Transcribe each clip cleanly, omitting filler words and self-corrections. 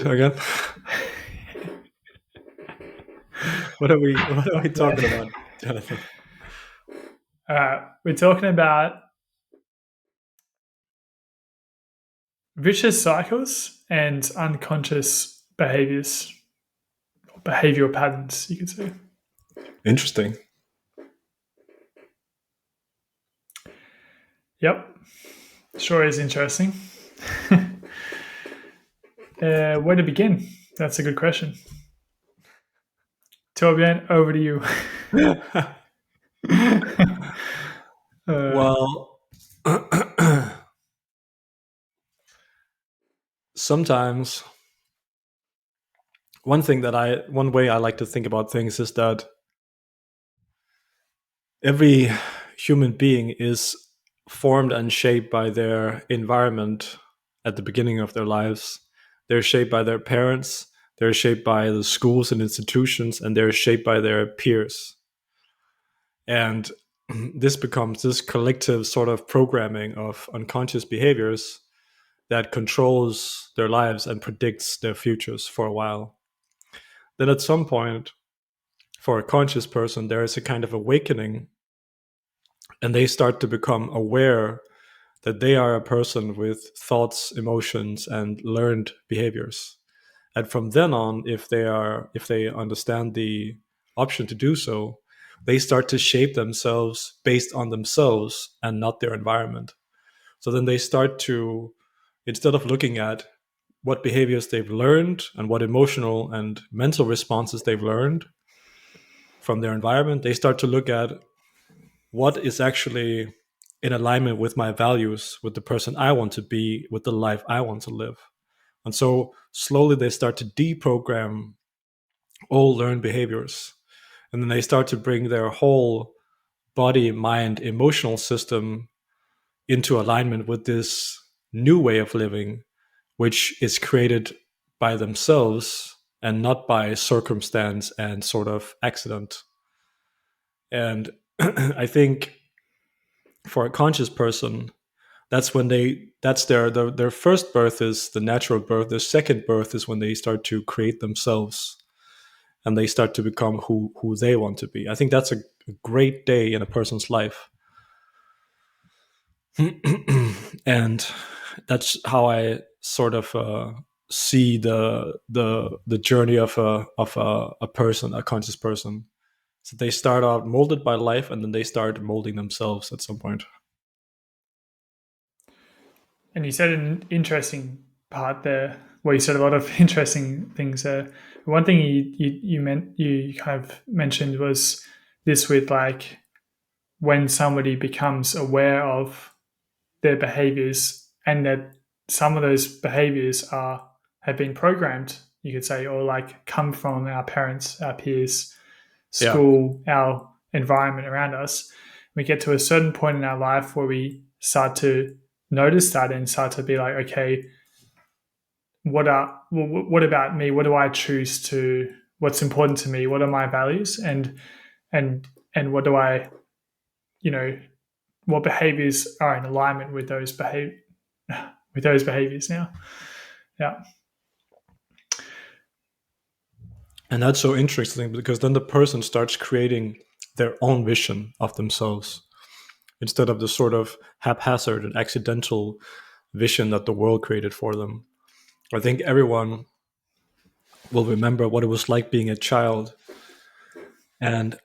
again. What are we talking about, Jonathan? We're talking about vicious cycles and unconscious behaviors, or behavioral patterns, you could say. Interesting. Yep, sure is interesting. Where to begin? That's a good question. Torbjörn, over to you. Well, sometimes one way I like to think about things is that every human being is formed and shaped by their environment at the beginning of their lives. They're shaped by their parents, they're shaped by the schools and institutions, and they're shaped by their peers. And this becomes this collective sort of programming of unconscious behaviors that controls their lives and predicts their futures for a while. Then at some point, for a conscious person, there is a kind of awakening, and they start to become aware that they are a person with thoughts, emotions, and learned behaviors. And from then on, if they understand the option to do so, they start to shape themselves based on themselves and not their environment. So then they start to, instead of looking at what behaviors they've learned and what emotional and mental responses they've learned from their environment, they start to look at what is actually in alignment with my values, with the person I want to be, with the life I want to live. And so slowly they start to deprogram all learned behaviors. And then they start to bring their whole body, mind, emotional system into alignment with this new way of living, which is created by themselves and not by circumstance and sort of accident. And I think for a conscious person, that's when that's their first birth is the natural birth. Their second birth is when they start to create themselves and they start to become who they want to be. I think that's a great day in a person's life. And that's how I sort of see the journey of a person, a conscious person. So they start out molded by life, and then they start molding themselves at some point. And you said an interesting part there. Well, you said a lot of interesting things there. One thing you kind of mentioned was this with like when somebody becomes aware of their behaviors and that some of those behaviors are have been programmed, you could say, or like come from our parents, our peers, Yeah. school, our environment around us. We get to a certain point in our life where we start to notice that and start to be like, okay, what about me? What do I choose to? What's important to me? What are my values? And and what do I, you know, what behaviors are in alignment with those behaviors now? Yeah. And that's so interesting because then the person starts creating their own vision of themselves instead of the sort of haphazard and accidental vision that the world created for them. I think everyone will remember what it was like being a child. And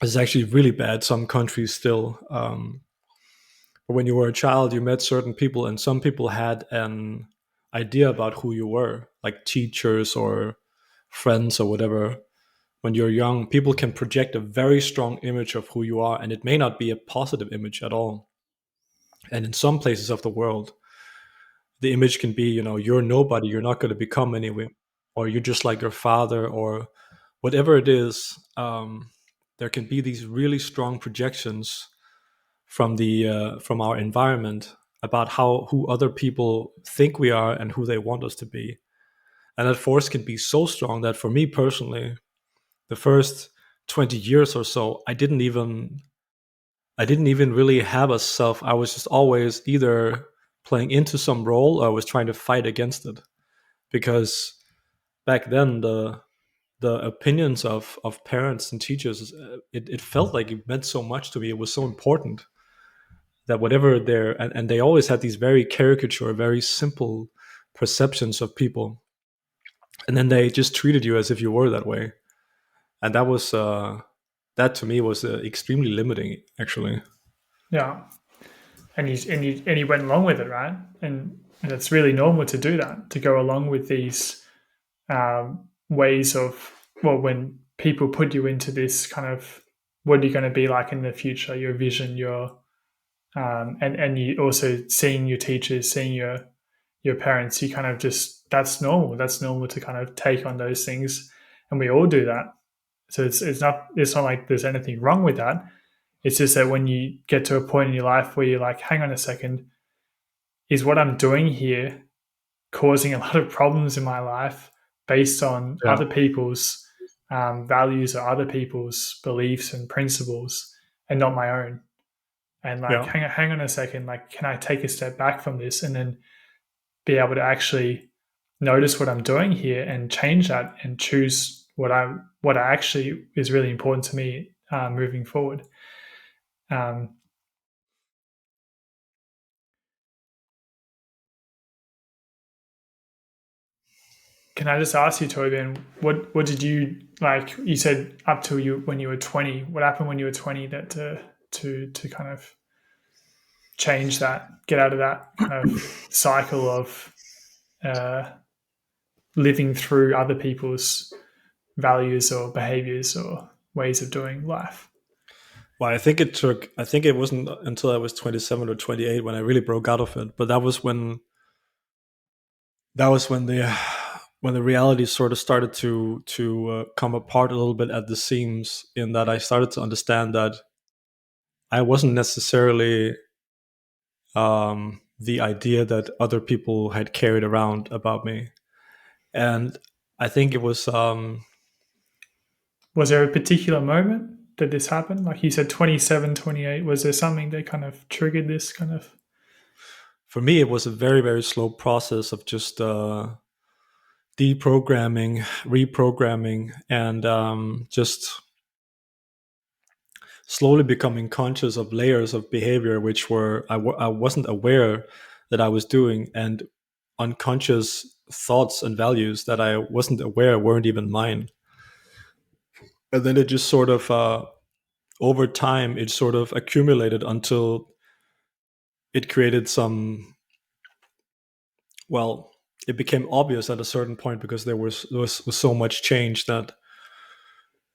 it's actually really bad, some countries still. But when you were a child, you met certain people, and some people had an idea about who you were, like teachers or friends or whatever. When you're young, people can project a very strong image of who you are, and it may not be a positive image at all. And in some places of the world, the image can be, you're nobody, you're not going to become anyone, or you're just like your father, or whatever it is. There can be these really strong projections from our environment about who other people think we are and who they want us to be. And that force can be so strong that for me personally, the first 20 years or so, I didn't even really have a self. I was just always either playing into some role, or I was trying to fight against it. Because back then, the opinions of parents and teachers, it felt like it meant so much to me. It was so important that whatever their, and they always had these very caricature, very simple perceptions of people, and then they just treated you as if you were that way, and that to me was extremely limiting, actually. Yeah, and he went along with it, right? And it's really normal to do that, to go along with these ways of, well, when people put you into this kind of, what are you going to be like in the future, your vision, your and you also seeing your teachers, seeing your parents, you kind of just, that's normal to kind of take on those things, and we all do that. So it's not like there's anything wrong with that. It's just that when you get to a point in your life where you're like, hang on a second, is what I'm doing here causing a lot of problems in my life based on Yeah, other people's values or other people's beliefs and principles, and not my own? And like, yeah. hang on a second, like, can I take a step back from this and then be able to actually notice what I'm doing here and change that and choose what I actually is really important to me moving forward. Um, can I just ask you, Toby, what did you, like? You said up till you when you were 20. What happened when you were 20 that to kind of change that, get out of that kind of cycle of uh, living through other people's values or behaviors or ways of doing life? Well, I think it wasn't until I was 27 or 28 when I really broke out of it. But that was when the reality sort of started to come apart a little bit at the seams. In that I started to understand that I wasn't necessarily the idea that other people had carried around about me, and I think it was Was there a particular moment that this happened? Like you said, 27, 28. Was there something that kind of triggered this kind of? for me it was a very very slow process of just deprogramming, reprogramming, and just slowly becoming conscious of layers of behavior which I wasn't aware that I was doing, and unconscious thoughts and values that I wasn't aware weren't even mine. And then it just sort of over time it sort of accumulated until it created some, well, it became obvious at a certain point because was so much change that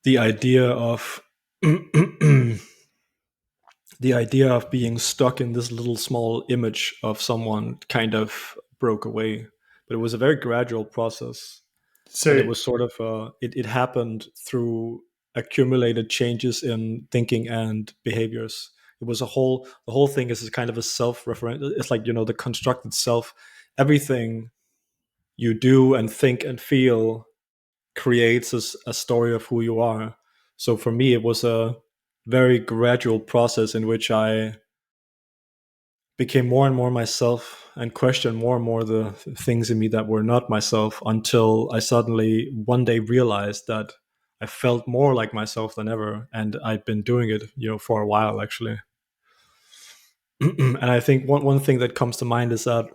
the idea of the idea of being stuck in this little small image of someone kind of broke away. But it was a very gradual process, and it So, was sort of it happened through accumulated changes in thinking and behaviors. It was the whole thing is kind of a self-referent. It's like, you know, the constructed self. Everything you do and think and feel creates a story of who you are. So for me, it was a very gradual process in which I became more and more myself and questioned more and more the things in me that were not myself, until I suddenly one day realized that I felt more like myself than ever, and I'd been doing it, you know, for a while actually. And I think one thing that comes to mind is that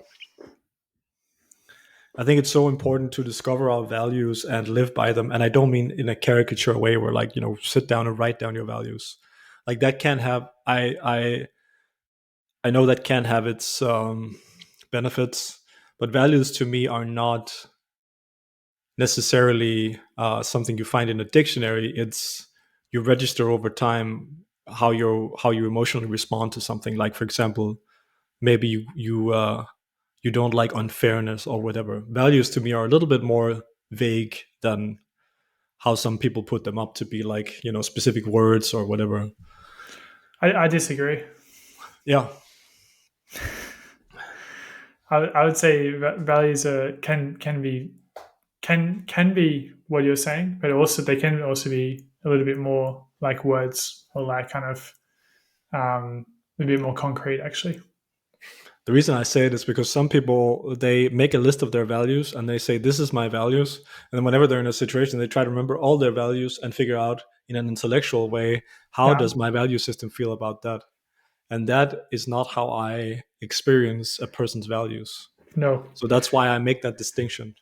I think it's so important to discover our values and live by them. And I don't mean in a caricature way where, like, you know, sit down and write down your values. Like that can have I know that can have its benefits, but values to me are not necessarily something you find in a dictionary. It's you register over time how you emotionally respond to something. Like, for example, maybe you don't like unfairness or whatever. Values to me are a little bit more vague than how some people put them up to be, like, you know, specific words or whatever. I disagree. Yeah, I would say values can be what you're saying, but also they can also be a little bit more like words, or like kind of a bit more concrete, actually. The reason I say it is because some people, they make a list of their values and they say this is my values, and then whenever they're in a situation, they try to remember all their values and figure out in an intellectual way, how Yeah. does my value system feel about that? And that is not how I experience a person's values. No, So that's why I make that distinction.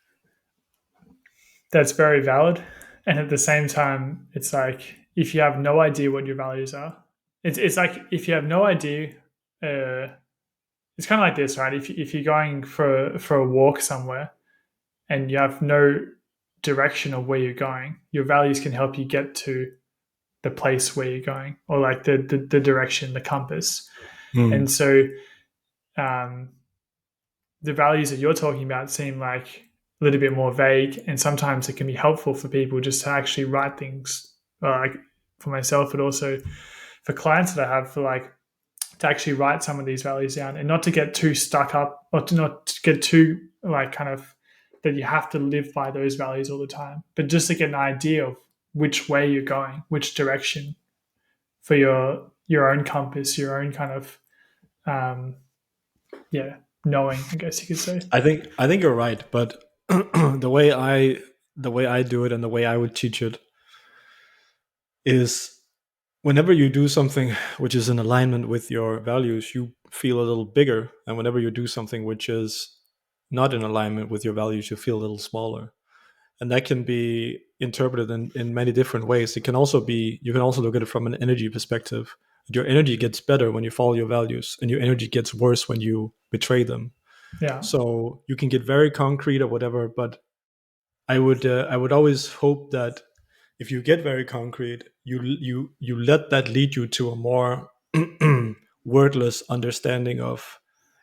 that's very valid. And at the same time, it's like if you have no idea what your values are, it's like if you have no idea, it's kind of like this, right? If you're going for a walk somewhere and you have no direction of where you're going, your values can help you get to the place where you're going, or like the direction, the compass. And Mm. so um, the values that you're talking about seem like a little bit more vague, and sometimes it can be helpful for people just to actually write things. Like for myself, but also for clients that I have, for like to actually write some of these values down, and not to get too stuck up, or to not get too like kind of that you have to live by those values all the time, but just to get an idea of which way you're going, which direction for your own compass, your own kind of um, yeah, knowing, I guess you could say. I think you're right, but the way I do it and the way I would teach it is whenever you do something which is in alignment with your values, you feel a little bigger, and whenever you do something which is not in alignment with your values, you feel a little smaller. And that can be interpreted in many different ways. It can also be, you can also look at it from an energy perspective. Your energy gets better when you follow your values, and your energy gets worse when you betray them. Yeah, So you can get very concrete or whatever, but I would always hope that if you get very concrete, you let that lead you to a more wordless understanding of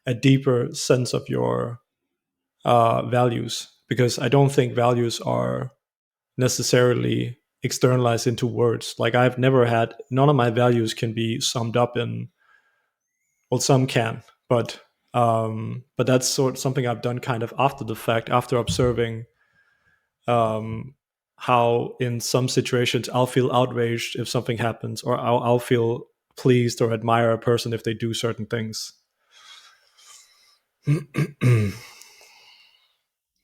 a deeper sense of your values, because I don't think values are necessarily externalized into words. Like I've never had, none of my values can be summed up in, well, some can, but that's sort of something I've done kind of after the fact, after observing um, how in some situations I'll feel outraged if something happens, or I'll feel pleased or admire a person if they do certain things. well,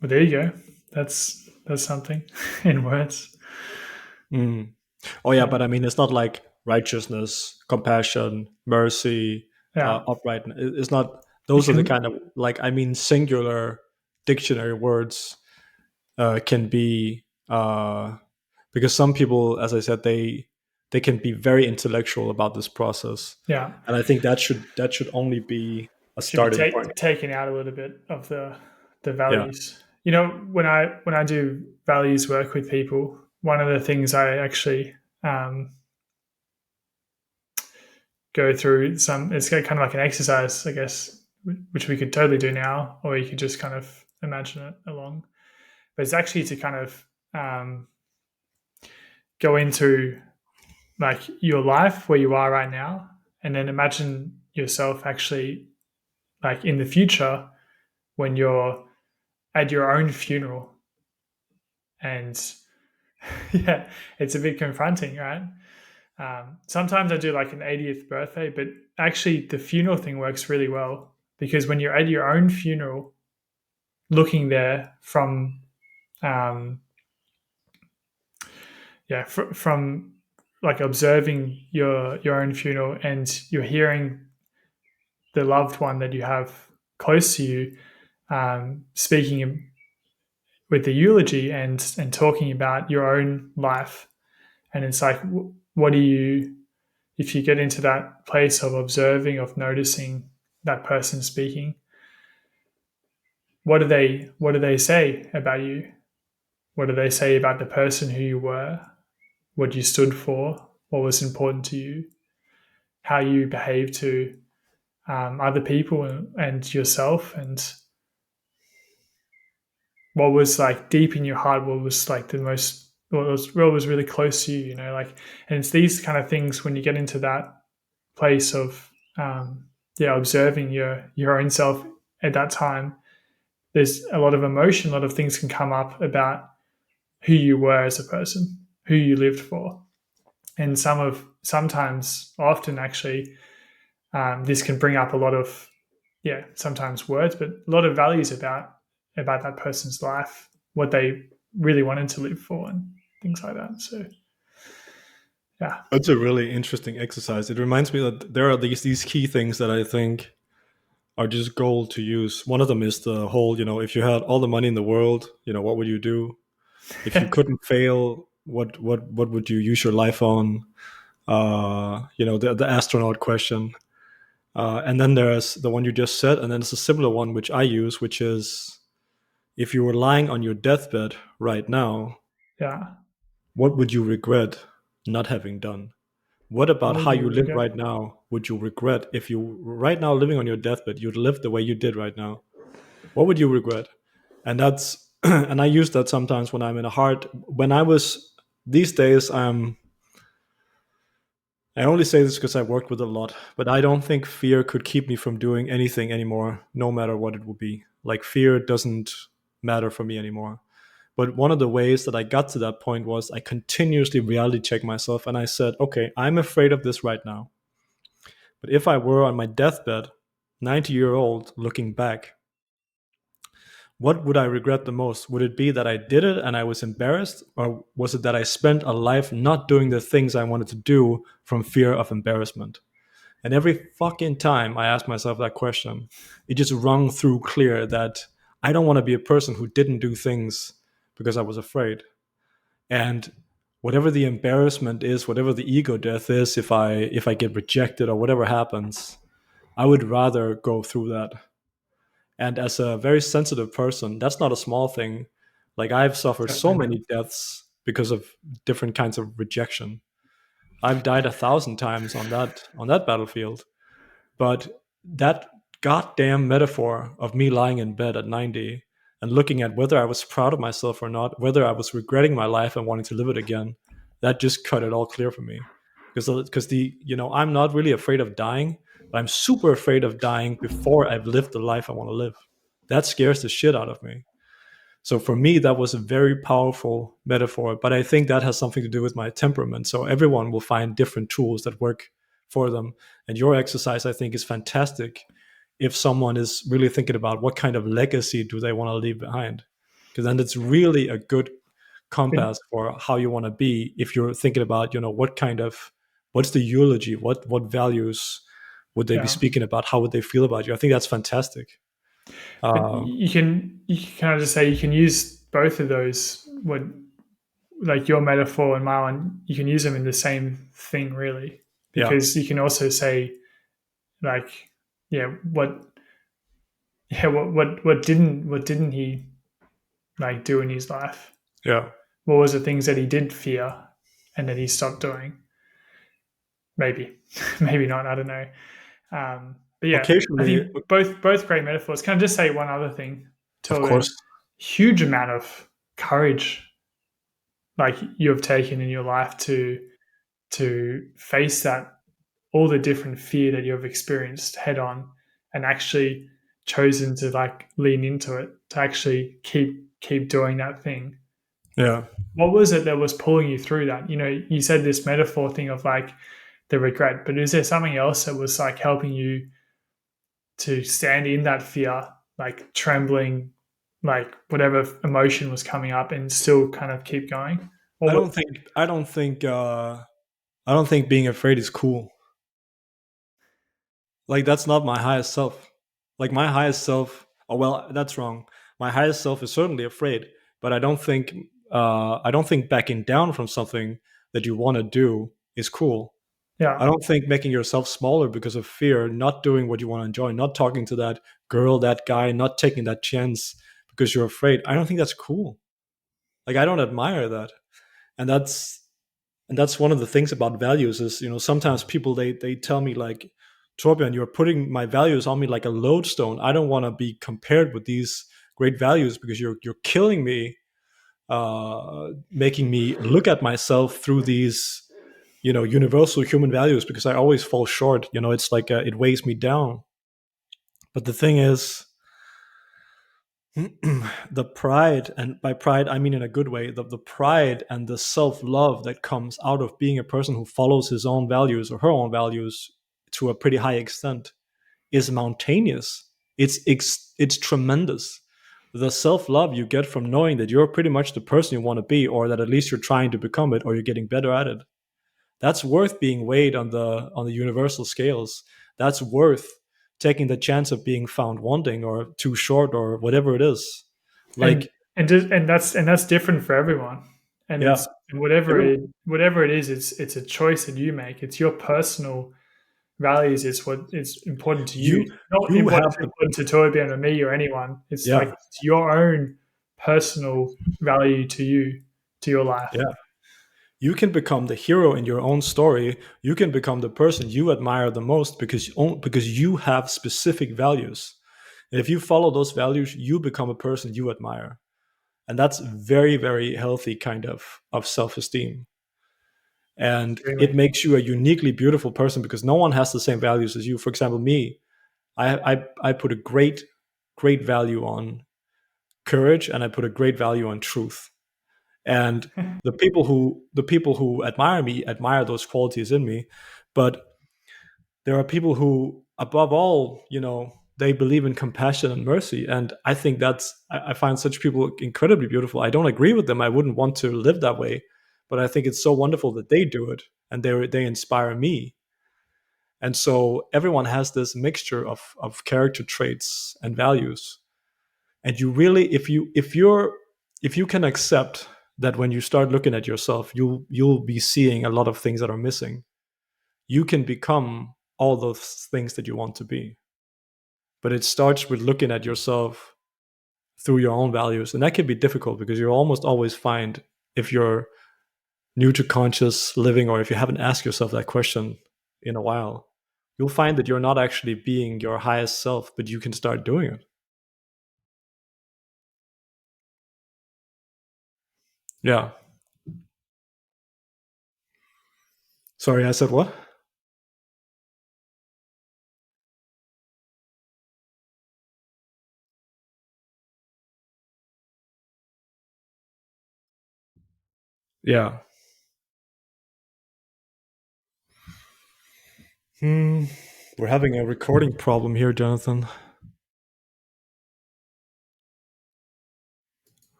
there you go. That's something in words. Mm. Oh yeah, Yeah, but I mean, it's not like righteousness, compassion, mercy, yeah. uprightness. It's not. You Those are the can, kind of, like, I mean, singular dictionary words can be because some people, as I said, they can be very intellectual about this process, yeah. and I think that should only be a Should be starting point. taken out a little bit of the Yeah. values. You know, when I do values work with people, one of the things I actually um, go through some, it's kind of like an exercise, I guess, which we could totally do now, or you could just kind of imagine it along. But it's actually to kind of go into like your life where you are right now, and then imagine yourself actually like in the future when you're at your own funeral. And yeah, it's a bit confronting, right? Sometimes I do like an 80th birthday, but actually the funeral thing works really well, because when you're at your own funeral, looking there from um, yeah, from like observing your own funeral, and you're hearing the loved one that you have close to you speaking with the eulogy, and talking about your own life. And it's like, what do you, if you get into that place of observing, of noticing that person speaking, what do they say about you? What do they say about the person who you were, what you stood for, what was important to you, how you behave to other people and yourself, and what was like deep in your heart, what was like the most, what was really close to you, like. And it's these kind of things when you get into that place of yeah, observing your own self at that time. There's a lot of emotion, a lot of things can come up about who you were as a person, who you lived for. And sometimes often actually, this can bring up a lot of yeah, sometimes words, but a lot of values about that person's life, what they really wanted to live for, and things like that. So yeah, It's a really interesting exercise. It reminds me that there are these key things that I think are just gold to use. One of them is the whole, if you had all the money in the world, what would you do? If you couldn't fail, what would you use your life on? The astronaut question. And then there's the one you just said, and then it's a similar one which I use, which is if you were lying on your deathbed right now, yeah. what would you regret not having done? What What about would how you you live regret? right now would you regret if you right now living on your deathbed, you'd live the way you did right now? What would you regret? And that's and I use that sometimes when I'm in a hard when I was these days I only say this because I worked with a lot, but I don't think fear could keep me from doing anything anymore, no matter what it would be. Like fear doesn't matter for me anymore. But one of the ways that I got to that point was I continuously reality check myself and I said, okay, I'm afraid of this right now. But if I were on my deathbed, 90-year-old, looking back, what would I regret the most? Would it be that I did it and I was embarrassed? Or was it that I spent a life not doing the things I wanted to do from fear of embarrassment? And every fucking time I ask myself that question, it just rung through clear that I don't want to be a person who didn't do things because I was afraid. And whatever the embarrassment is, whatever the ego death is, if I get rejected or whatever happens, I would rather go through that. And as a very sensitive person, that's not a small thing. Like I've suffered so Definitely not. many deaths because of different kinds of rejection. I've died 1,000 times on that battlefield. But that goddamn metaphor of me lying in bed at 90 and looking at whether I was proud of myself or not, whether I was regretting my life and wanting to live it again, that just cut it all clear for me. Because I'm not really afraid of dying, but I'm super afraid of dying before I've lived the life I want to live. That scares the shit out of me. So for me, that was a very powerful metaphor. But I think that has something to do with my temperament. So everyone will find different tools that work for them. And your exercise, I think, is fantastic if someone is really thinking about what kind of legacy do they want to leave behind. Because then it's really a good But compass for how you want to be if you're thinking about, what's the eulogy, what values would they be yeah, speaking about? How would they feel about you? I think that's fantastic. but Uh, you can kind of just say you can use both of those. What like your metaphor and my one, you can use them in the same thing really, yeah, because you can also say like, yeah, what didn't he like do in his life? yeah. What was the things that he did fear and that he stopped doing? Maybe, maybe not. I don't know. But yeah, I Occasionally, think both great metaphors. Can I just say one other thing of to course. it? Huge amount of courage like you have taken in your life to face that all the different fear that you have experienced head on and actually chosen to like lean into it to actually keep doing that thing. Yeah. What was it that was pulling you through that? You said this metaphor thing of like the regret, but is there something else that was like helping you to stand in that fear, like trembling, like whatever emotion was coming up and still kind of keep going? What I was don't think I don't think I don't think being afraid is cool. Like that's not my highest self. Like my highest self, oh well, that's wrong. My highest self is certainly afraid, but I don't think backing down from something that you want to do is cool. I yeah, don't think making yourself smaller because of fear, not doing what you want to enjoy, not talking to that girl, that guy, not taking that chance because you're afraid. I don't think that's cool. Like I don't admire that. And that's one of the things about values is sometimes people they tell me like, Torbjörn, you're putting my values on me like a lodestone. I don't want to be compared with these great values because you're killing me, making me look at myself through these universal human values because I always fall short. It's like it weighs me down. But the thing is, the pride, and by pride I mean in a good way, the pride and the self-love that comes out of being a person who follows his own values or her own values to a pretty high extent is mountainous. It's tremendous. The self-love you get from knowing that you're pretty much the person you want to be, or that at least you're trying to become it, or you're getting better at it, that's worth being weighed on the universal scales. That's worth taking the chance of being found wanting or too short or whatever it is. and Like, and that's different for everyone, and yeah, it's whatever every, whatever it is, it's a choice that you make. It's your personal values. It's what is important to you. you It's not you important have the, to Torbjörn or me or anyone. It's like yeah, it's your own personal value to you, to your life. yeah. You can become the hero in your own story. You can become the person you admire the most because you have specific values. And if you follow those values, you become a person you admire. And that's very, very healthy kind of self-esteem. And it Extremely. makes you a uniquely beautiful person because no one has the same values as you. For example, me, I put a great value on courage, and I put a great value on truth. And the people who admire me admire those qualities in me. But there are people who, above all, they believe in compassion and mercy. And I think I find such people incredibly beautiful. I don't agree with them. I wouldn't want to live that way, but I think it's so wonderful that they do it, and they inspire me. And so everyone has this mixture of character traits and values. And you really, if you can accept that when you start looking at yourself, you'll be seeing a lot of things that are missing. You can become all those things that you want to be. But it starts with looking at yourself through your own values. And that can be difficult because you'll almost always find, if you're new to conscious living, or if you haven't asked yourself that question in a while, you'll find that you're not actually being your highest self, but you can start doing it. Yeah. Sorry, I said what? Yeah. Hmm. We're having a recording problem here, Jonathan.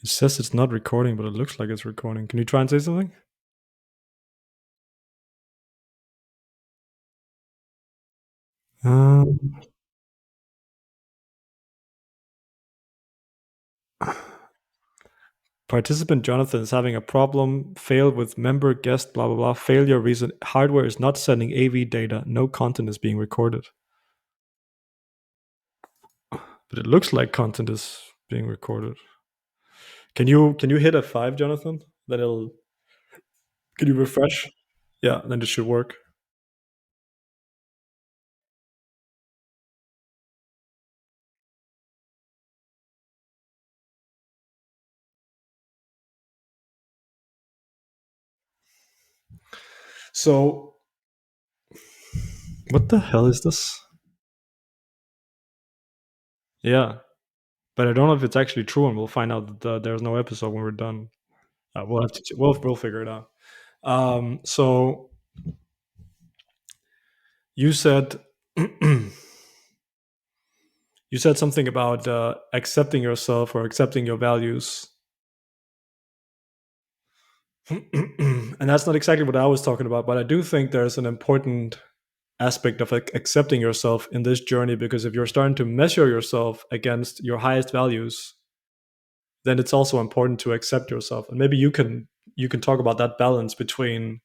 It says it's not recording, but it looks like it's recording. Can you try and say something? Um, Participant Jonathan is having a problem. Failed with member guest, blah, blah, blah. Failure reason hardware is not sending AV data. No content is being recorded. But it looks like content is being recorded. Can you hit F5, Jonathan? Then it'll can you refresh? Yeah, then it should work. So what the hell is this? Yeah. But I don't know if it's actually true, and we'll find out that there's no episode when we're done. We'll have to we'll figure it out. So you said you said something about accepting yourself or accepting your values, and that's not exactly what I was talking about. But I do think there's an important aspect of like accepting yourself in this journey, because if you're starting to measure yourself against your highest values, then it's also important to accept yourself. And maybe you can talk about that balance between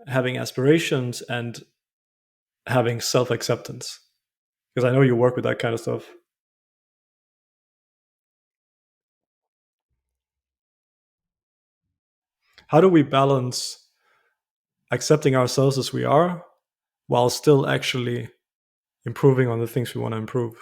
having aspirations and having self-acceptance, because I know you work with that kind of stuff. How do we balance accepting ourselves as we are while still actually improving on the things we want to improve?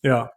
Yeah.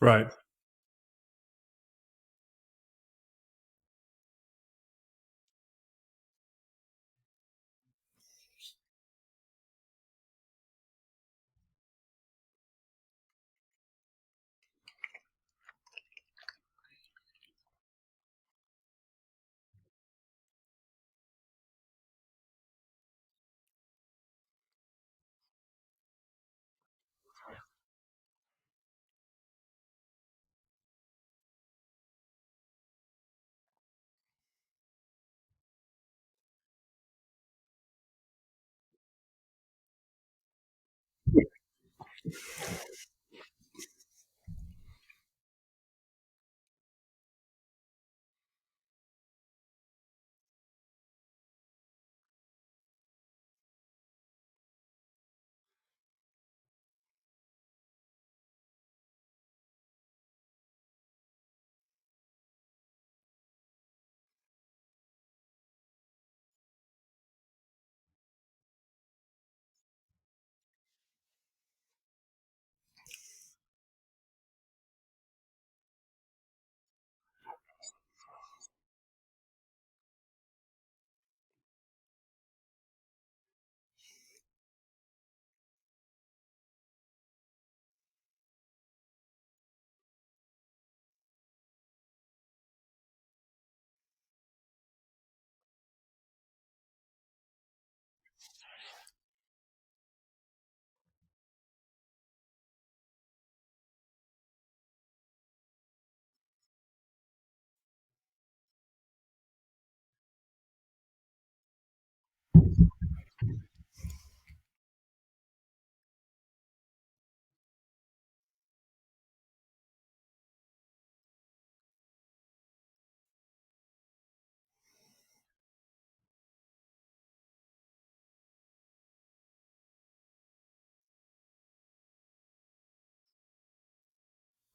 Right.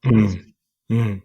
Mm. Mm.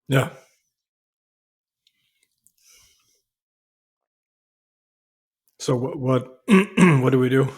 Yeah. So what what do we do?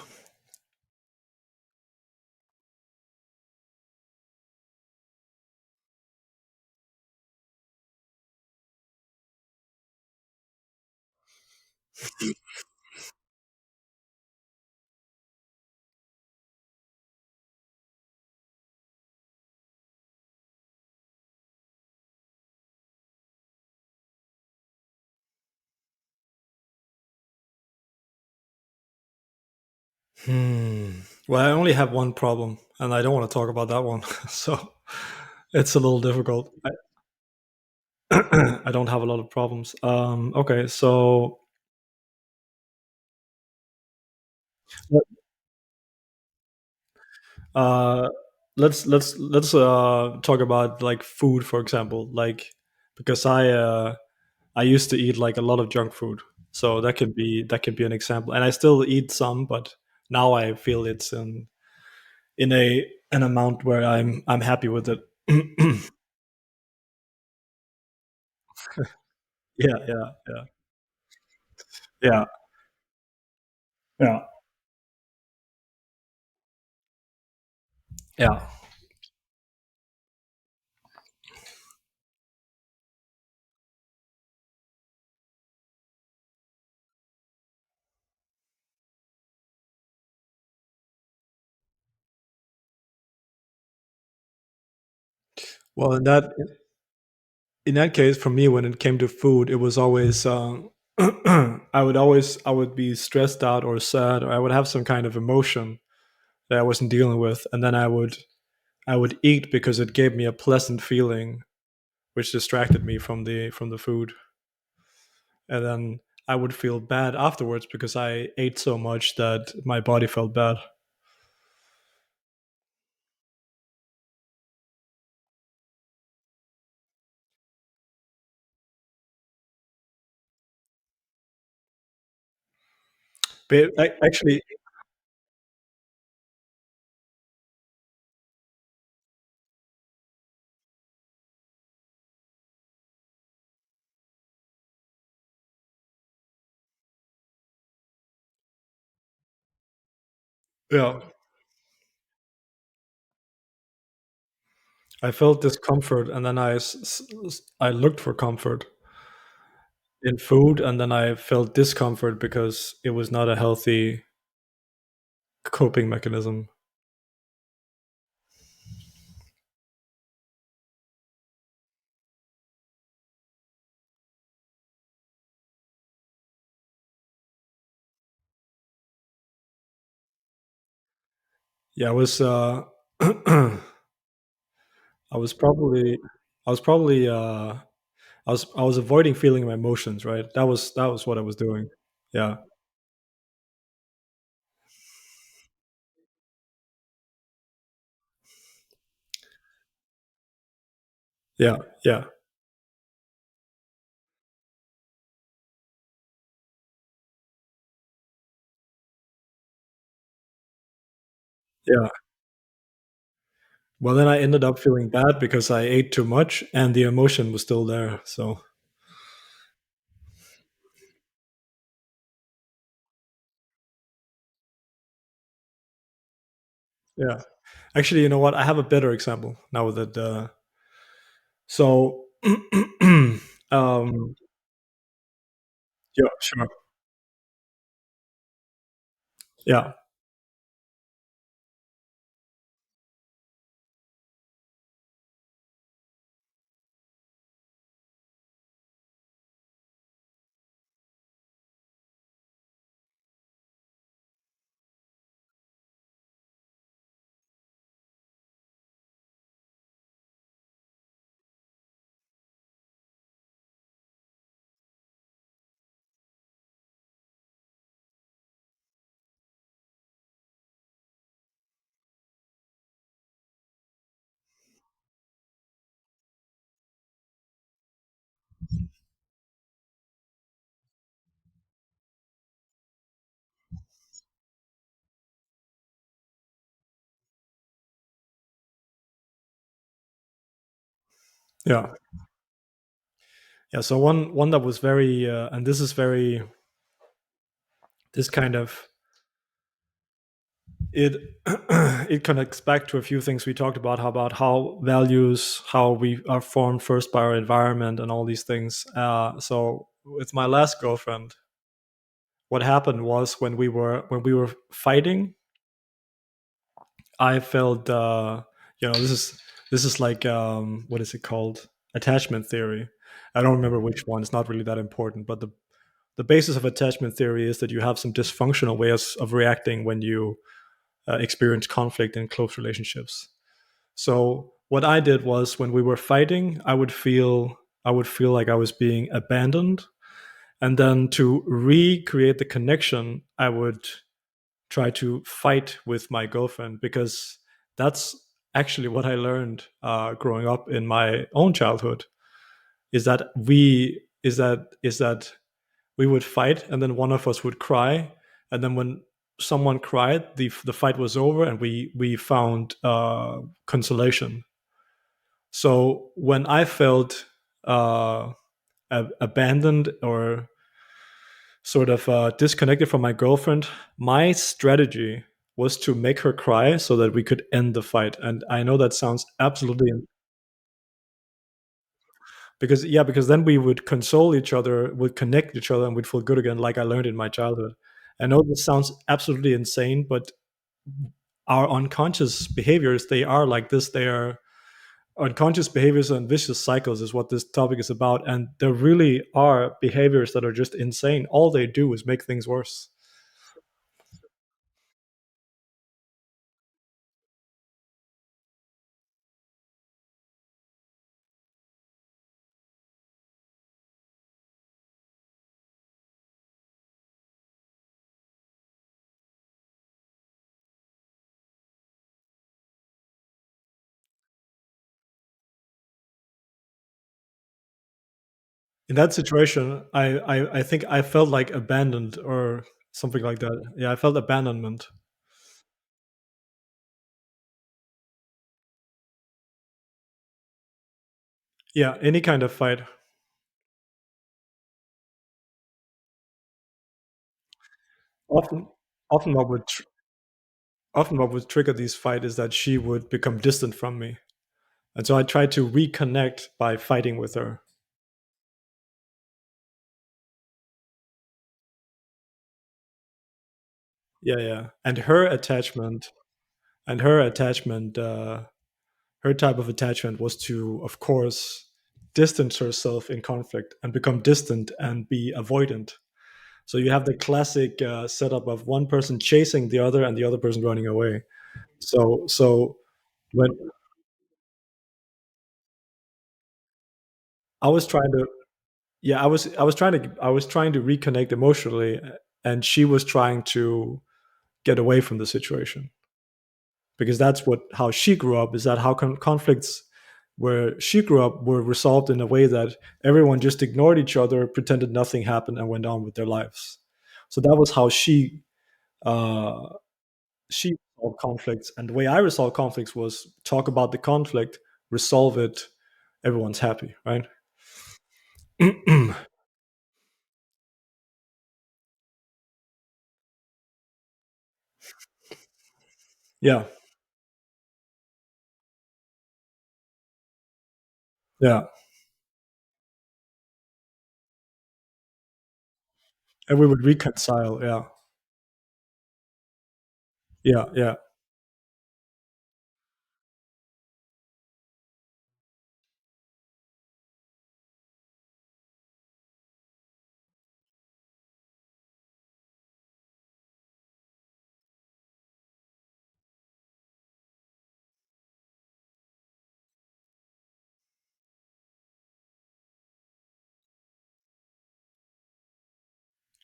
Hmm. Well, I only have one problem, and I don't want to talk about that one. So it's a little difficult. I don't have a lot of problems. Okay, so uh, let's talk about like food, for example. Like because I used to eat like a lot of junk food, so that could be an example. And I still eat some, but now I feel it's in a an amount where I'm happy with it. Yeah, yeah, yeah, yeah, yeah, yeah. Well, in that case, for me, when it came to food, it was always I would be stressed out or sad, or I would have some kind of emotion that I wasn't dealing with, and then I would eat because it gave me a pleasant feeling, which distracted me from the food, and then I would feel bad afterwards because I ate so much that my body felt bad. But actually, yeah, I felt discomfort, and then I looked for comfort in food, and then I felt discomfort because it was not a healthy coping mechanism. Yeah, I was probably I was probably I was avoiding feeling my emotions, right? That was what I was doing. Yeah. Yeah. Yeah. Yeah. Well, then I ended up feeling bad because I ate too much and the emotion was still there. So, yeah. Actually, you know what? I have a better example now that so yeah, sure. Yeah. Yeah. Yeah, so one that was very and this is very this kind of it it connects back to a few things we talked about how values, how we are formed first by our environment and all these things. So with my last girlfriend, what happened was when we were fighting, I felt this is like what is it called, attachment theory. I don't remember which one. It's not really that important, but the basis of attachment theory is that you have some dysfunctional ways of reacting when you experience conflict in close relationships. So what I did was when we were fighting, I would feel like I was being abandoned, and then to recreate the connection, I would try to fight with my girlfriend, because that's actually what I learned growing up in my own childhood. Is that we would fight, and then one of us would cry, and then when someone cried, the fight was over, and we found consolation. So when I felt uh, abandoned or sort of disconnected from my girlfriend, my strategy was to make her cry so that we could end the fight. And I know that sounds absolutely, because then we would console each other, would connect each other, and we'd feel good again, like I learned in my childhood. I know this sounds absolutely insane, but our unconscious behaviors, they are like this. They are unconscious behaviors and vicious cycles is what this topic is about, and there really are behaviors that are just insane. All they do is make things worse. In that situation, I think I felt like abandoned or something like that. Yeah, I felt abandonment. Yeah, any kind of fight. Often, often what would tr- often what would trigger these fight is that she would become distant from me, and so I tried to reconnect by fighting with her. Yeah, yeah, and her attachment, her type of attachment was to, of course, distance herself in conflict and become distant and be avoidant. So you have the classic setup of one person chasing the other and the other person running away. So when I was trying to, yeah, I was trying to reconnect emotionally, and she was trying to get away from the situation, because that's what how she grew up. Is that how conflicts where she grew up were resolved in a way that everyone just ignored each other, pretended nothing happened, and went on with their lives. So that was how uh, she resolved conflicts, and the way I resolved conflicts was talk about the conflict, resolve it, everyone's happy, right? Yeah, yeah, and we would reconcile. Yeah, yeah, yeah.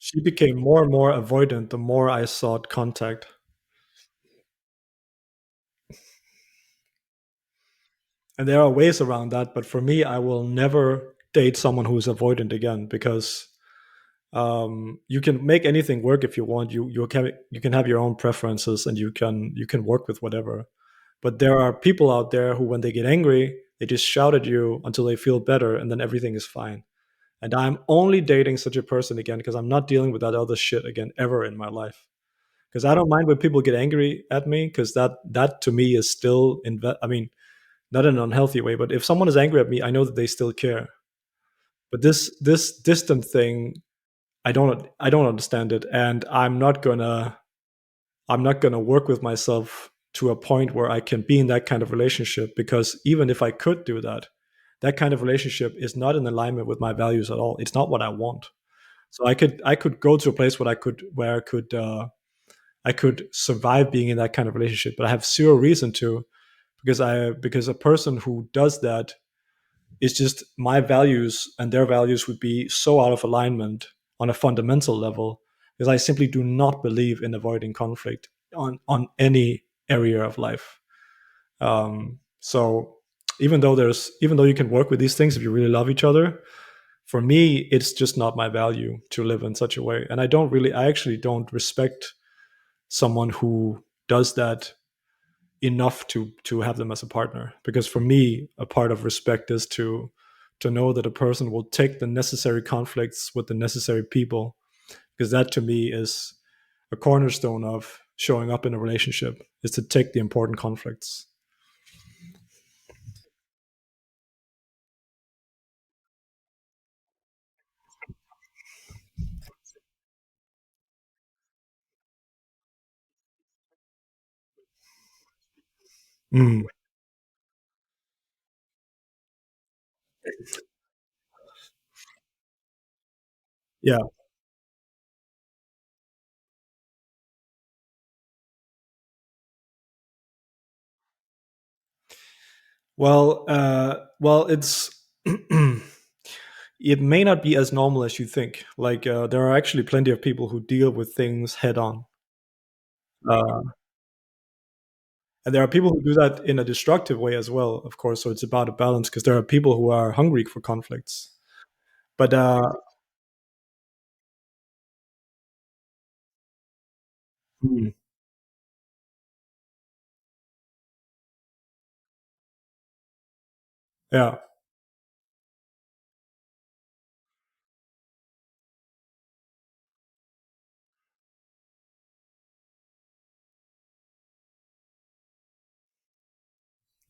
She became more and more avoidant the more I sought contact. And there are ways around that, but for me, I will never date someone who's avoidant again, because you can make anything work if you want. You can have your own preferences, and you can work with whatever. But there are people out there who, when they get angry, they just shout at you until they feel better, and then everything is fine. And I'm only dating such a person again because I'm not dealing with that other shit again ever in my life. Because I don't mind when people get angry at me, because that to me is still I mean, not in an unhealthy way, but if someone is angry at me, I know that they still care. But this distant thing, I don't understand it, and I'm not gonna work with myself to a point where I can be in that kind of relationship, because even if I could do that, that kind of relationship is not in alignment with my values at all. It's not what I want. So I could go to a place where I could survive being in that kind of relationship, but I have zero reason to, because a person who does that is just, my values and their values would be so out of alignment on a fundamental level, because I simply do not believe in avoiding conflict on any area of life. So even though you can work with these things if you really love each other, for me it's just not my value to live in such a way, and I actually don't respect someone who does that enough to have them as a partner, because for me a part of respect is to know that a person will take the necessary conflicts with the necessary people, because that to me is a cornerstone of showing up in a relationship, is to take the important conflicts. Mm, yeah. Well, it's it may not be as normal as you think. Like, there are actually plenty of people who deal with things head on. uh, and there are people who do that in a destructive way as well, of course. So it's about a balance, because there are people who are hungry for conflicts. But mm, yeah,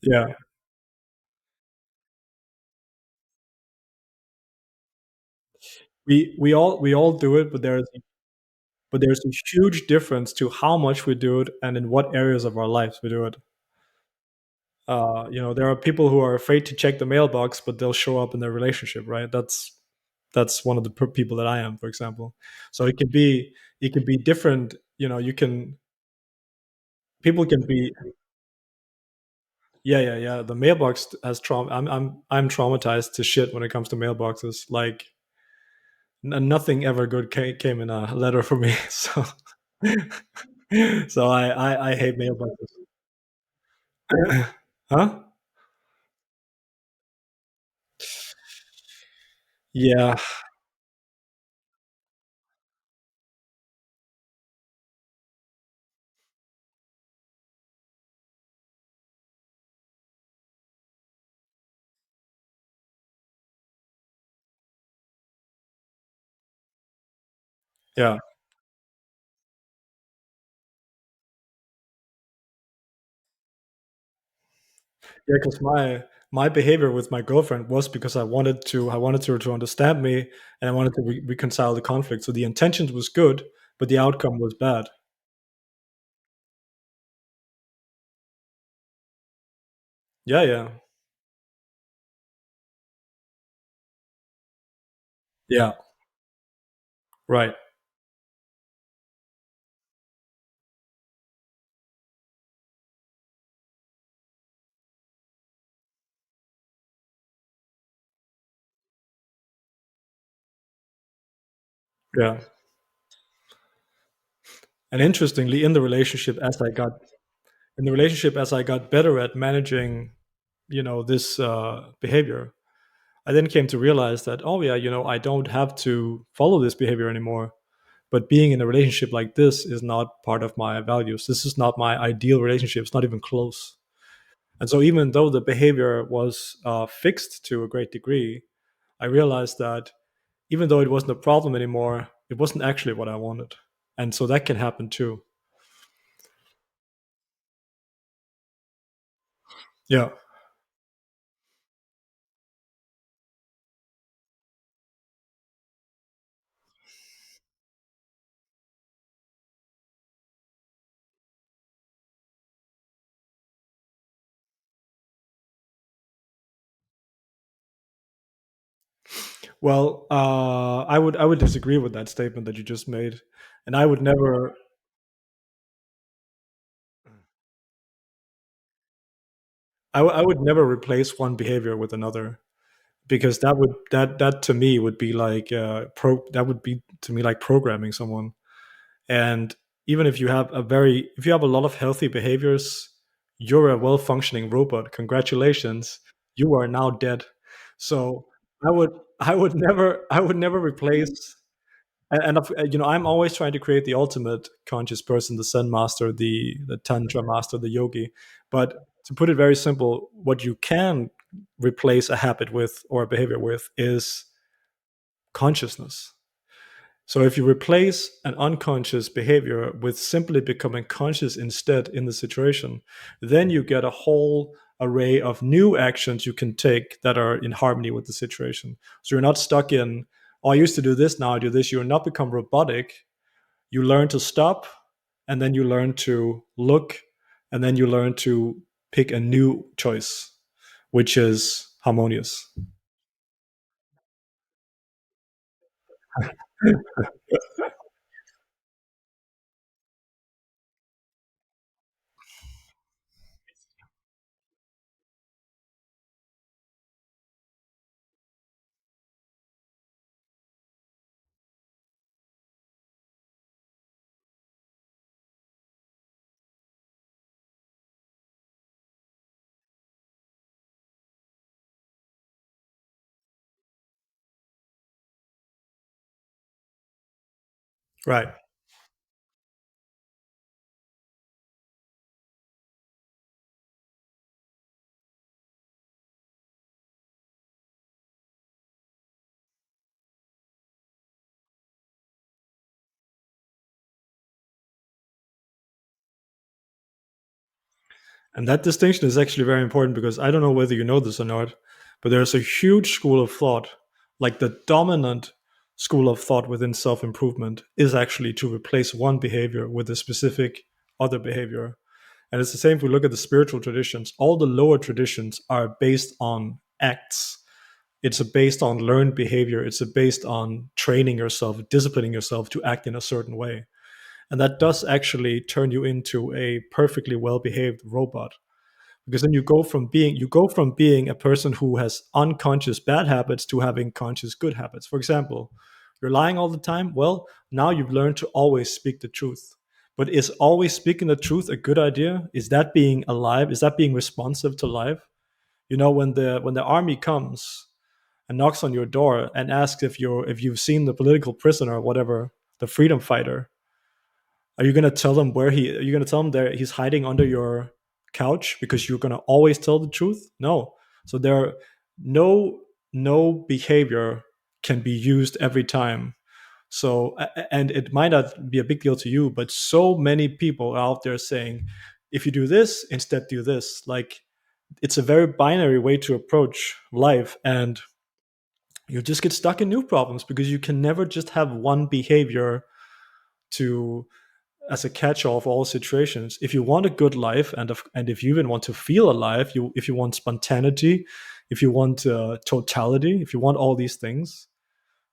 yeah, we all do it, but there's a huge difference to how much we do it and in what areas of our lives we do it. There are people who are afraid to check the mailbox, but they'll show up in their relationship, right? That's one of the people that I am, for example. So it can be different. You can people can be. Yeah, yeah, yeah. The mailbox has trauma. I'm traumatized to shit when it comes to mailboxes. Like, nothing ever good came in a letter for me. So so I hate mailboxes. Huh? Yeah, yeah, yeah. Because my behavior with my girlfriend was because I wanted her to understand me, and I wanted to reconcile the conflict. So the intentions was good, but the outcome was bad. Yeah, yeah, yeah. Right. Yeah. And interestingly, in the relationship, as I got better at managing, this behavior, I then came to realize that, oh yeah, I don't have to follow this behavior anymore. But being in a relationship like this is not part of my values. This is not my ideal relationship. It's not even close. And so, even though the behavior was fixed to a great degree, I realized that even though it wasn't a problem anymore, it wasn't actually what I wanted. And so that can happen too. Yeah. Well, I would disagree with that statement that you just made, and I would never replace one behavior with another, because that to me would be like that would be to me like programming someone. And even if you have a lot of healthy behaviors, you're a well functioning robot. Congratulations, you are now dead. So I would never replace. I'm always trying to create the ultimate conscious person, the Zen master, the Tantra master, the yogi. But to put it very simple, what you can replace a habit with or a behavior with is consciousness. So if you replace an unconscious behavior with simply becoming conscious instead in the situation, then you get a whole array of new actions you can take that are in harmony with the situation. So you're not stuck in, oh, I used to do this, now I do this. You're not become robotic. You learn to stop, and then you learn to look, and then you learn to pick a new choice, which is harmonious. Right. And that distinction is actually very important, because I don't know whether you know this or not, but there's a huge school of thought, like the dominant school of thought within self improvement is actually to replace one behavior with a specific other behavior. And it's the same if we look at the spiritual traditions. All the lower traditions are based on acts. It's based on learned behavior. It's based on training yourself, disciplining yourself to act in a certain way. And that does actually turn you into a perfectly well behaved robot, because then you go from being a person who has unconscious bad habits to having conscious good habits. For example, you're lying all the time. Well, now you've learned to always speak the truth. But is always speaking the truth a good idea? Is that being alive? Is that being responsive to life? When the army comes and knocks on your door and asks if you've seen the political prisoner or whatever, the freedom fighter, are you gonna tell them are you gonna tell them that he's hiding under your couch because you're gonna always tell the truth? No. So there are no no behavior can be used every time. So and it might not be a big deal to you, but so many people are out there saying, if you do this, instead do this. Like, it's a very binary way to approach life, and you just get stuck in new problems because you can never just have one behavior to as a catch-all for all situations. If you want a good life, and if you even want to feel alive, if you want spontaneity, if you want totality, if you want all these things,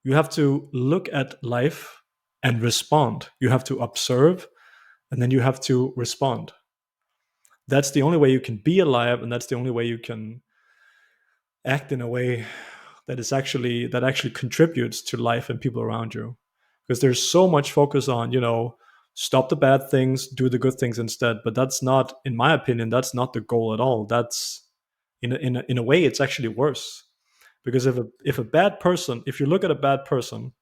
you have to look at life and respond. You have to observe, and then you have to respond. That's the only way you can be alive, and that's the only way you can act in a way that actually contributes to life and people around you. Because there's so much focus on, stop the bad things, do the good things instead. But that's not, in my opinion, that's not the goal at all. That's in a way, it's actually worse. Because if you look at a bad person,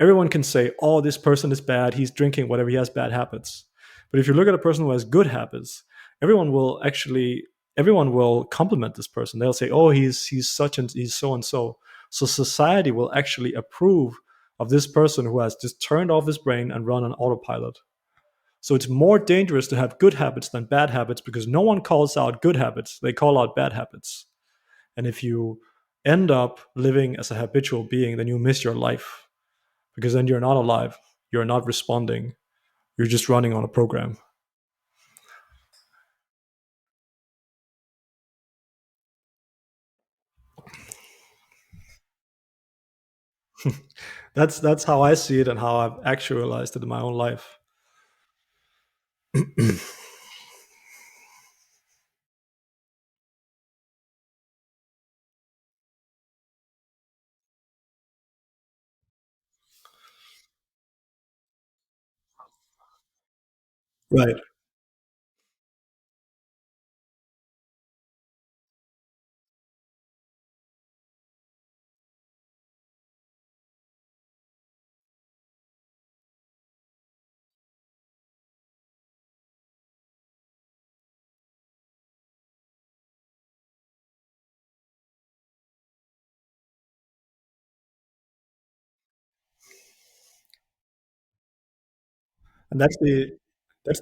everyone can say, oh, this person is bad, he's drinking, whatever, he has bad habits. But if you look at a person who has good habits, everyone will actually everyone will compliment this person. They'll say, oh, he's such and he's so and so. So society will actually approve of this person who has just turned off his brain and run on autopilot. So it's more dangerous to have good habits than bad habits, because no one calls out good habits, they call out bad habits. And if you end up living as a habitual being, then you miss your life, because then you're not alive, you're not responding, you're just running on a program. That's how I see it and how I've actualized it in my own life. Right. And that's the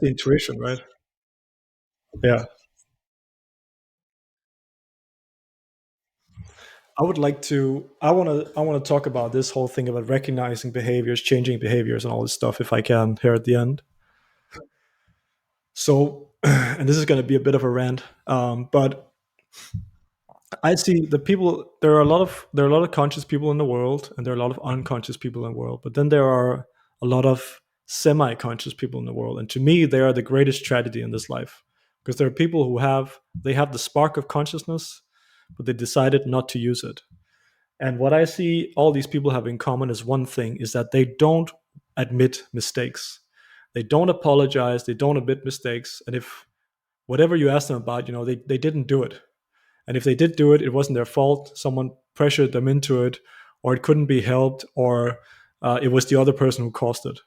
intuition, right? Yeah. I want to talk about this whole thing about recognizing behaviors, changing behaviors, and all this stuff if I can here at the end. So, and this is going to be a bit of a rant, but I see the people. There are a lot of conscious people in the world, and there are a lot of unconscious people in the world. But then there are a lot of semi-conscious people in the world, and to me, they are the greatest tragedy in this life because there are people who have the spark of consciousness, but they decided not to use it. And what I see all these people have in common is one thing: is that they don't admit mistakes. They don't apologize. They don't admit mistakes. And if whatever you ask them about, they didn't do it, and if they did do it, it wasn't their fault. Someone pressured them into it, or it couldn't be helped, or it was the other person who caused it.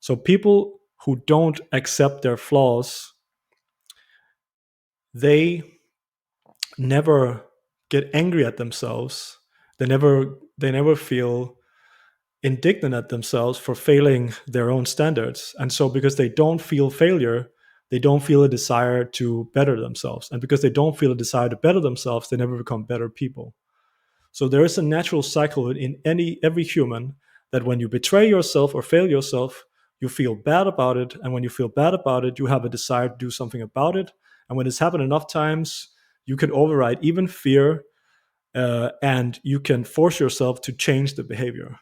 So people who don't accept their flaws, they never get angry at themselves. They never feel indignant at themselves for failing their own standards. And so because they don't feel failure, they don't feel a desire to better themselves. And because they don't feel a desire to better themselves, they never become better people. So there is a natural cycle in every human that when you betray yourself or fail yourself, you feel bad about it. And when you feel bad about it, you have a desire to do something about it. And when it's happened enough times, you can override even fear, and you can force yourself to change the behavior.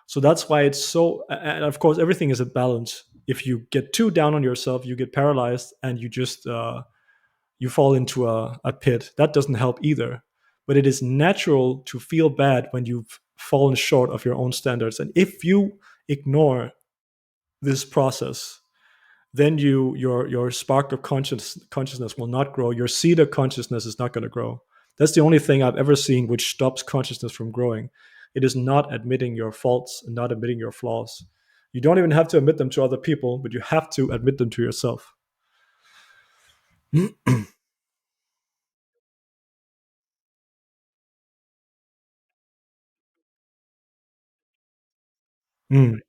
So that's why it's so, and of course, everything is a balance. If you get too down on yourself, you get paralyzed and you fall into a pit. That doesn't help either. But it is natural to feel bad when you've fallen short of your own standards. And if you ignore this process, then your spark of consciousness will not grow. Your seed of consciousness is not going to grow. That's the only thing I've ever seen which stops consciousness from growing. It is not admitting your faults and not admitting your flaws. You don't even have to admit them to other people, but you have to admit them to yourself. Mm,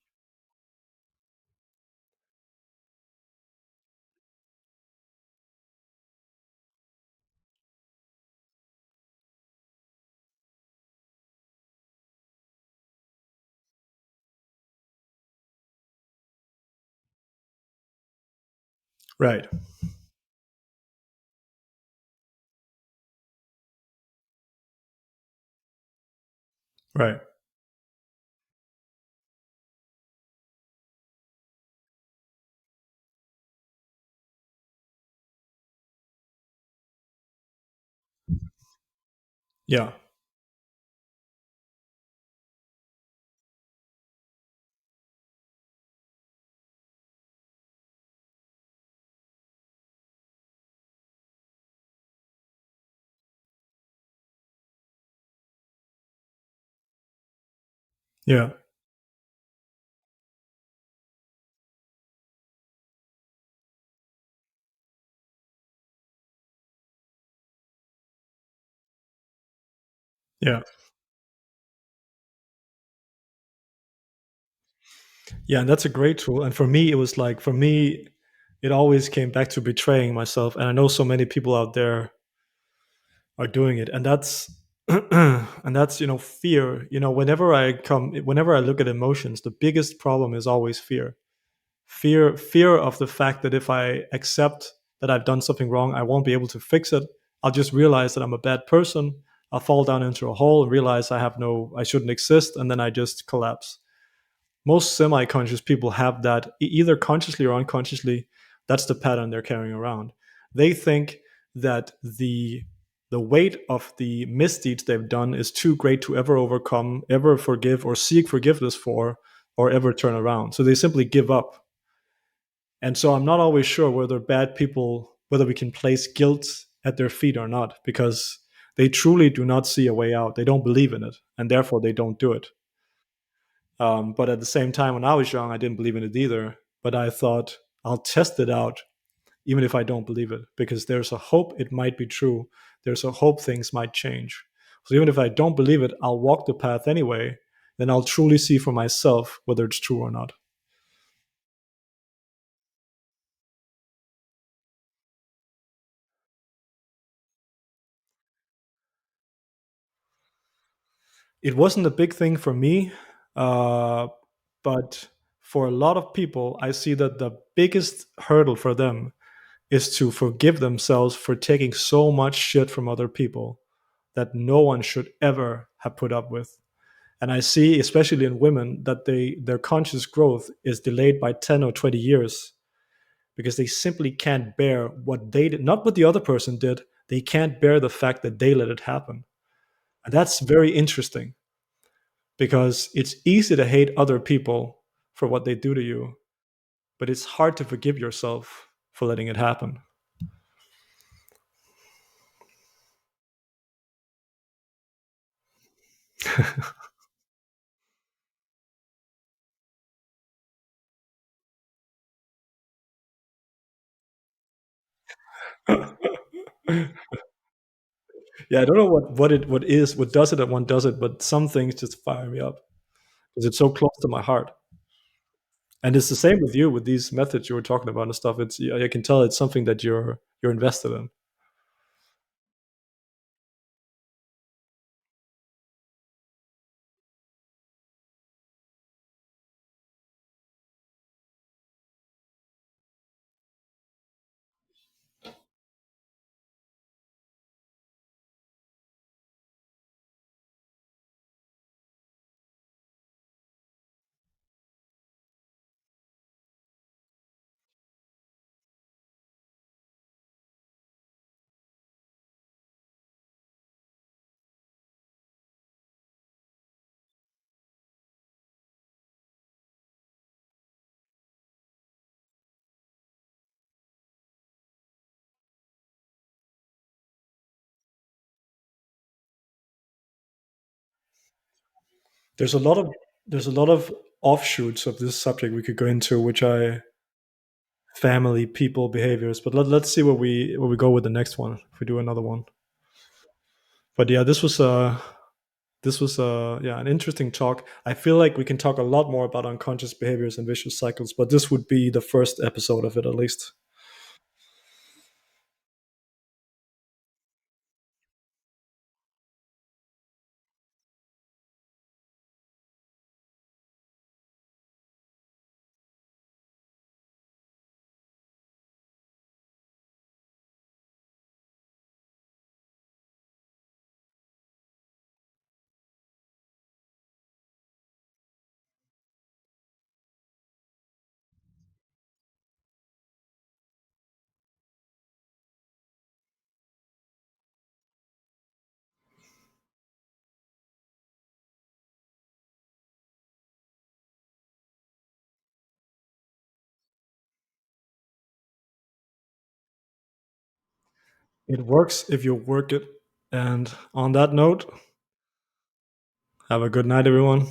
right, right. Yeah, yeah, yeah. Yeah, and that's a great tool. And for me, it was like, for me, it always came back to betraying myself. And I know so many people out there are doing it. And that's, and that's, fear. Whenever I look at emotions, the biggest problem is always fear. Fear of the fact that if I accept that I've done something wrong, I won't be able to fix it. I'll just realize that I'm a bad person. I'll fall down into a hole and realize I shouldn't exist, and then I just collapse. Most semi-conscious people have that either consciously or unconsciously. That's the pattern they're carrying around. They think that the weight of the misdeeds they've done is too great to ever overcome, ever forgive or seek forgiveness for, or ever turn around. So they simply give up. And so I'm not always sure whether bad people, whether we can place guilt at their feet or not, because they truly do not see a way out. They don't believe in it, and therefore they don't do it. But at the same time, when I was young, I didn't believe in it either. But I thought I'll test it out, even if I don't believe it, because there's a hope it might be true. There's a hope things might change. So even if I don't believe it, I'll walk the path anyway. Then I'll truly see for myself whether it's true or not. It wasn't a big thing for me, uh, but for a lot of people, I see that the biggest hurdle for them is to forgive themselves for taking so much shit from other people that no one should ever have put up with. And I see, especially in women, that their conscious growth is delayed by 10 or 20 years because they simply can't bear what they did, not what the other person did. They can't bear the fact that they let it happen. And that's very interesting because it's easy to hate other people for what they do to you, but it's hard to forgive yourself for letting it happen. Yeah, I don't know what does it and one does it, but some things just fire me up because it's so close to my heart. And it's the same with you with these methods you were talking about and stuff. It's I can tell it's something that you're invested in. There's a lot of there's a lot of offshoots of this subject we could go into, which I family, people, behaviors. But let's see where we go with the next one if we do another one. But yeah, this was yeah an interesting talk. I feel like we can talk a lot more about unconscious behaviors and vicious cycles, but this would be the first episode of it at least. It works if you work it. And on that note, have a good night, everyone.